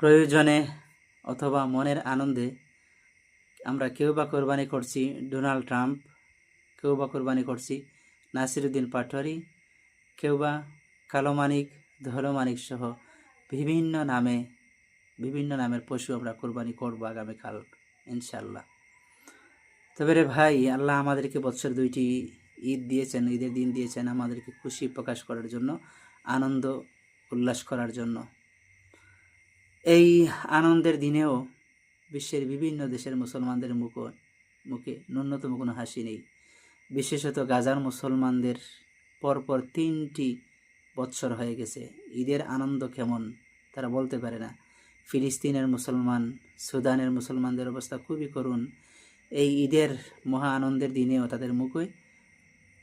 প্রয়োজনে অথবা মনের আনন্দে আমরা কেউ বা কোরবানি করছি ডোনাল্ড ট্রাম্প, কেউ বা কোরবানি করছি নাসিরুদ্দিন পাটোয়ারি, কেউ বা কালো মানিক, ধলো মানিক সহ বিভিন্ন নামের পশু আমরা কোরবানি করবো আগামীকাল ইনশাল্লাহ। তবে রে ভাই, আল্লাহ আমাদেরকে বছর দুইটি ঈদ দিয়েছেন, ঈদের দিন দিয়েছেন আমাদেরকে খুশি প্রকাশ করার জন্য, আনন্দ উল্লাস করার জন্য। এই আনন্দের দিনেও বিশ্বের বিভিন্ন দেশের মুসলমানদের মুখে ন্যূনতম কোনো হাসি নেই। বিশেষত গাজার মুসলমানদের পরপর 3টি বৎসর হয়ে গেছে, ঈদের আনন্দ কেমন তারা বলতে পারে না। ফিলিস্তিনের মুসলমান, সুদানের মুসলমানদের অবস্থা খুবই করুণ। এই ঈদের মহা আনন্দের দিনেও তাদের মুখে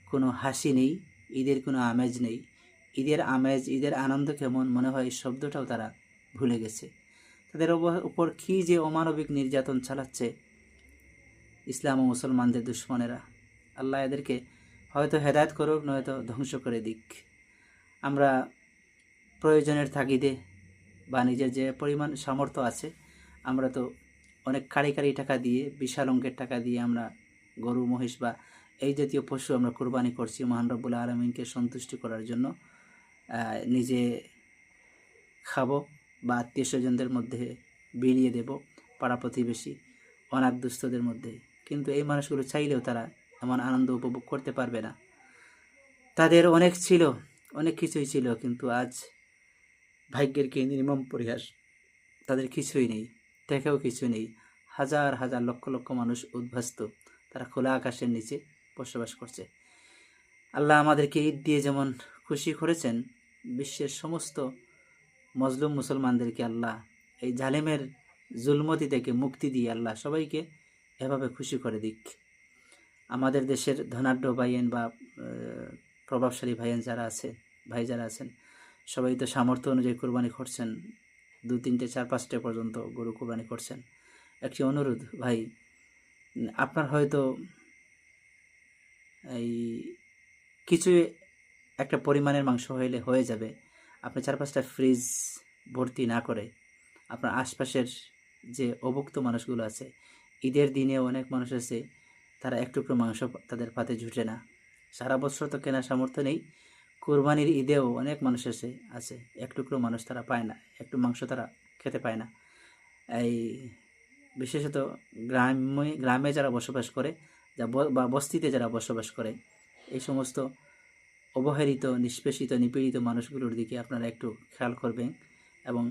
কোনো হাসি নেই, ঈদের কোনো আমেজ নেই। ঈদের আমেজ, ঈদের আনন্দ কেমন মনে হয় এই শব্দটাও তারা ভুলে গেছে। তাদের উপর কী যে অমানবিক নির্যাতন চালাচ্ছে ইসলাম ও মুসলমানদের দুশ্মনেরা। আল্লাহ এদেরকে হয়তো হেদায়েত করুক, নয়তো ধ্বংস করে দিক। আমরা প্রয়োজনের তাগিদে বা নিজের যে পরিমাণ সামর্থ্য আছে, আমরা তো অনেক কারি টাকা দিয়ে, বিশাল অঙ্কের টাকা দিয়ে আমরা গরু, মহিষ বা এই জাতীয় পশু আমরা কোরবানি করছি মহান রব্বুল আলামিনকে সন্তুষ্টি করার জন্য। নিজে খাবো বা আত্মীয় স্বজনদের মধ্যে বিলিয়ে দেব, পাড়া প্রতিবেশী, অনাথ দুস্থদের মধ্যে। কিন্তু এই মানুষগুলো চাইলেও তারা এমন আনন্দ উপভোগ করতে পারবে না। তাদের অনেক ছিল, অনেক কিছুই ছিল, কিন্তু আজ ভাগ্যের কি নির্মম পরিহাস, তাদের কিছুই নেই, দেখেও কিছু নেই। হাজার হাজার লক্ষ লক্ষ মানুষ উদ্বাস্ত, তারা খোলা আকাশের নিচে বসবাস করছে। আল্লাহ আমাদেরকে ঈদ দিয়ে যেমন খুশি করেছেন, বিশ্বের সমস্ত মজলুম মুসলমানদেরকে আল্লাহ এই জালেমের জুলমতি থেকে মুক্তি দিয়ে আল্লাহ সবাইকে এভাবে খুশি করে দিক। আমাদের দেশের ধনাঢ্য ভাইয়েন বা প্রভাবশালী ভাই যারা আছেন সবাই তো সামর্থ্য অনুযায়ী কোরবানি করছেন, 2, 3, 4, 5টা পর্যন্ত গরু কোরবানি করছেন। একটি অনুরোধ ভাই, আপনার হয়তো এই কিছু একটা পরিমাণের মাংস হয়ে যাবে, আপনি 4-5টা ফ্রিজ ভর্তি না করে আপনার আশপাশের যে অভুক্ত মানুষগুলো আছে, ঈদের দিনে অনেক মানুষ আছে তারা এক টুকরো মাংস তাদের পাতে জুটে না। সারা বছর তো কেনার সামর্থ্য নেই, কোরবানির ঈদেও অনেক মানুষ আছে এক টুকরো মানুষ তারা পায় না, একটু মাংস তারা খেতে পায় না। এই বিশেষত গ্রামে যারা বসবাস করে বা বস্তিতে যারা বসবাস করে, এই সমস্ত অবহেলিত, নিষ্পেষিত, নিপীড়িত মানুষগুলোর দিকে আপনারা একটু খেয়াল করবেন এবং